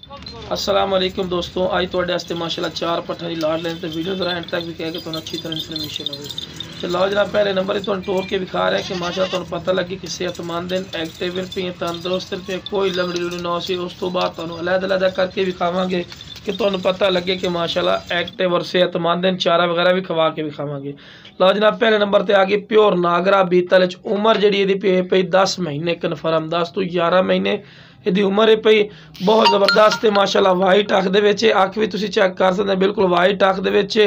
अस्सलाम वालेकुम दोस्तों, आज तुहाडे वास्ते माशाल्लाह 4 पट्ठा की लाड़ लेने तो वीडियो जरा एंड तक भी कह के तुहानू अच्छी तरह इन्फॉर्मेशन हो। तो लो जनाब, पहले नंबर तुहानू टोर के विखा रहे हैं कि माशाल्लाह तुहानू पता लगे कि सेहतमंद एक्टिव पे तंदुरुस्त पे कोई लंगड़ी लुड़ी ना सी। उस तो बाद तुहानू अलग-अलग करके विखावांगे कि तुहानू पता लगे कि माशाल्लाह एक्टिव और सेहतमंद चारा वगैरह भी खवा के विखावांगे। लो जनाब, पहले नंबर पर आ गई प्योर नागरा बीतल। उम्र जी पई 10 महीने कन्फर्म, 10 तो 11 महीने ਇਹਦੀ उम्र है पई। बहुत ज़बरदस्त है माशाल्लाह। वाइट अख दे विच अख भी तुसीं चेक कर सकते, बिल्कुल वाइट अख दे विच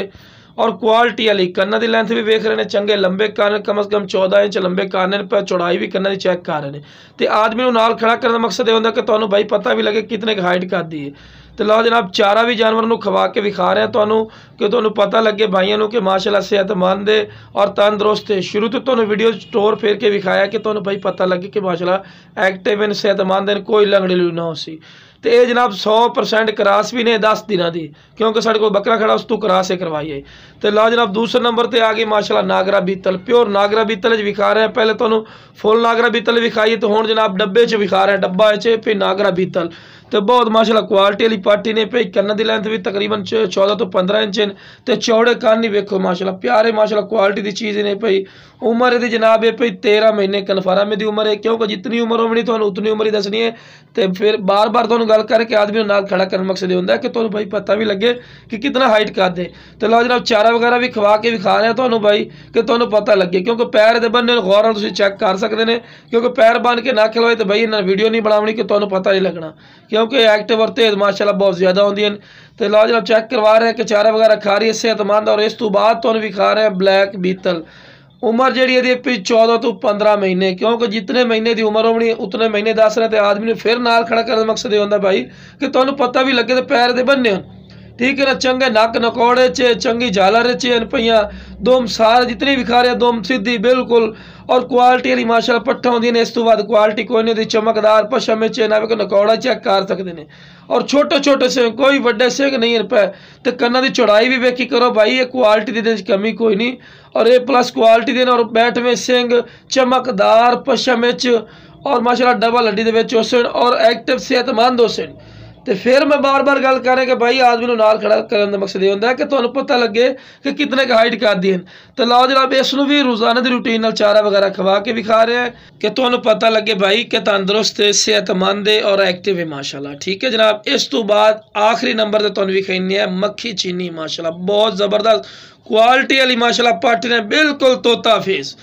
और क्वालिटी वाली। कन्ना की लेंथ भी वेख रहे हैं, चंगे लंबे कान, कम से कम 14 इंच लंबे कान पर। चौड़ाई भी कन्ना की चेक कर रहे हैं। तो आदमी नाल खड़ा करने का मकसद यह होता कि तुहानू भाई पता भी लगे कितने हाइट करती है। तो लो जनाब, चारा भी जानवर को खवा के विखा रहे हैं तुहानू कि तुहानू पता लगे भाइयों कि माशाल्लाह सेहतमंद है और तंदुरुस्त है। शुरू तो तुहानू वीडियो स्टोर फेर के विखाया कि तुहानू भाई पता लगे कि माशाल्लाह एक्टिव है, सेहतमंद है, कोई लंगड़ी लुड़ी ना हो सी। तो ये जनाब 100% क्रास भी ने 10 दिनों की, क्योंकि साढ़े को बकरा खड़ा उस तो क्रास है करवाई है। तो लो जनाब, दूसरे नंबर पर आ गई माशाल्लाह नागरा बीतल। प्योर नागरा बीतल विखा रहे हैं। पहले तुहानू फुल नागरा बीतल विखाई, तो हुण जनाब डब्बे च विखा रहे हैं, डब्बा च फिर नागरा बीतल। तो बहुत माशाल्लाह क्वालिटी वाली पार्टी ने पे। कन्न की लेंथ भी तकरीबन 14 तो 15 इंच है। तो चौड़े कान ही वेखो माशाल्लाह, प्यारे माशाल्लाह क्वालिटी की चीज़ ने पई। उम्र यदि जनाब है पई 13 महीने कन्फर्म की उम्र है, क्योंकि जितनी उम्र होनी तो उतनी उम्र ही दसनी है। तो फिर बार बार तुहानू गल करके आदमी नाल खड़ा करने मकसद ये होंदा है कि तुहानू भाई पता भी लगे कि कितना हाइट कर दे। तो लो जनाब, चारा वगैरह भी खवा के विखा रहे हैं तुहानू भाई कि तुहानू पता लगे, क्योंकि पैर दे बन्ने गौर नाल तुसीं चेक कर सकते हैं। क्योंकि पैर बन के ना खिलवाए तो भाई इन्हें वीडियो नहीं बनावनी कि तुहानू पता नहीं लगना, क्योंकि एक्टिव और तेज माशाल्लाह बहुत ज़्यादा होंदी हैं। तो लो जनाब, चेक करवा रहे हैं कि चारा वगैरह खा रही है, सेहतमंद। और इस तो बाद तुहानू विखा रहे हैं ब्लैक बीतल। उम्र जी 14 तो 15 महीने, क्योंकि जितने महीने की उम्र होनी उतने महीने दस रहे। तो आदमी ने फिर नाल खड़ा करने का मकसद ये होंदा भाई कि तुहानू पता भी लगे तो पैर दे बन्ने होन, ठीक है ना। चंगे नक नकौड़े च चंगी झालर च पईयां दोम सारे जितनी विखा रहे दोम सीधी बिल्कुल और क्वालिटी वाली माशाल्लाह पट्ठा होंदी ने। इस तो बाद क्वालिटी कोई नहीं होती, चमकदार पशम च ना को नकौड़ा चेक कर सकते हैं। और छोटे छोटे से कोई बड़े सिंह नहीं है पे। तो कन्ना की चौड़ाई भी वेखी करो भाई, ये क्वालिटी की कमी कोई नहीं। और ये प्लस क्वालिटी देने और बैठ में सिंह चमकदार पशम और माशाल्लाह डबल हड्डी दे और एक्टिव सेहतमंद हो सन। तो फिर मैं बार बार गल करें कि भाई आदमी को नाल खड़ा करने का मकसद ये होंदा है कि तुहानू पता लगे कि कितने का हाइट कर दी है। तो लो जनाब, इसनू भी रोजाना की रूटीन चारा वगैरह खवा के विखा रहे हैं कि तुहानू पता लगे भाई कि तंदुरुस्त है, सेहतमंद है और एक्टिव है माशाल्लाह, ठीक है जनाब। इस तो बाद आखिरी नंबर पर तुहानू विखानी है मक्खी चीनी माशाल्लाह, बहुत ज़बरदस्त क्वालिटी वाली माशाल्लाह पार्टी ने, बिल्कुल तोता फेस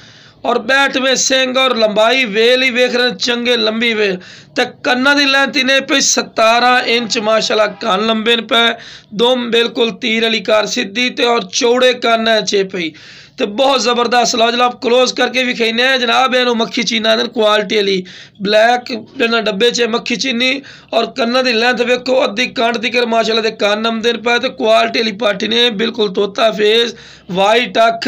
और बैठ में सिंग और लंबाई वेल ही वेख रहे चंगे लंबी वेल। तो कन्ना की लेंथ इन्हें पे 17 इंच माशाल्लाह कान लंबे पे, दोम बिल्कुल तीर वाली कार सीधी ते और चौड़े कान है चे पई। तो बहुत ज़बरदस्त। लो जनाब, क्लोज करके भी खेने हैं जनाब। इनू मक्खी चीना क्वालिटी वाली ब्लैक डब्बे च मक्खी चीनी और कन्ना की लेंथ वेखो अद्धी कंड तिकर माशाल्लाह दे कान नमदे पे। तो क्वालिटी वाली पार्टी ने, बिल्कुल तोता फेस वाइट अख,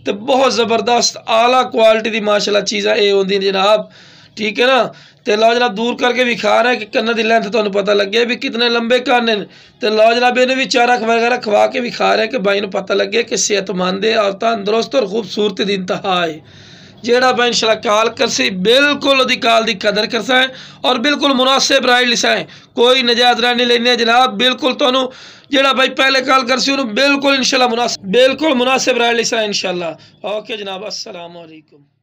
तो बहुत ज़बरदस्त आला क्वालिटी की माशाल्लाह चीज़ा ये होंदी जनाब, ठीक है ना। तो लो जनाब, दूर करके विखा रहे हैं कि कन्ना की लेंथ तुहानू पता लगे भी कितने लंबे कान हैं। तो लो जनाब, इन्हें भी चारा वगैरह खवा के विखा रहे हैं कि भाई ने पता लगे कि सेहतमंद है और तंदुरुस्त और खूबसूरती की इंतहा है। जेड़ा भाई इंशाल्लाह कॉल करसी बिल्कुल ओदी कॉल की कदर करसा है और बिल्कुल मुनासिब राय लिसा है, कोई नजायज़ राय नहीं लेनी है जनाब। बिल्कुल तुहानू जेड़ा भाई पहले कॉल करसी उन्होंने बिल्कुल इंशाल्लाह बिल्कुल मुनासिब राय लिसा है इंशाल्लाह। ओके जनाब, अस्सलाम वालेकुम।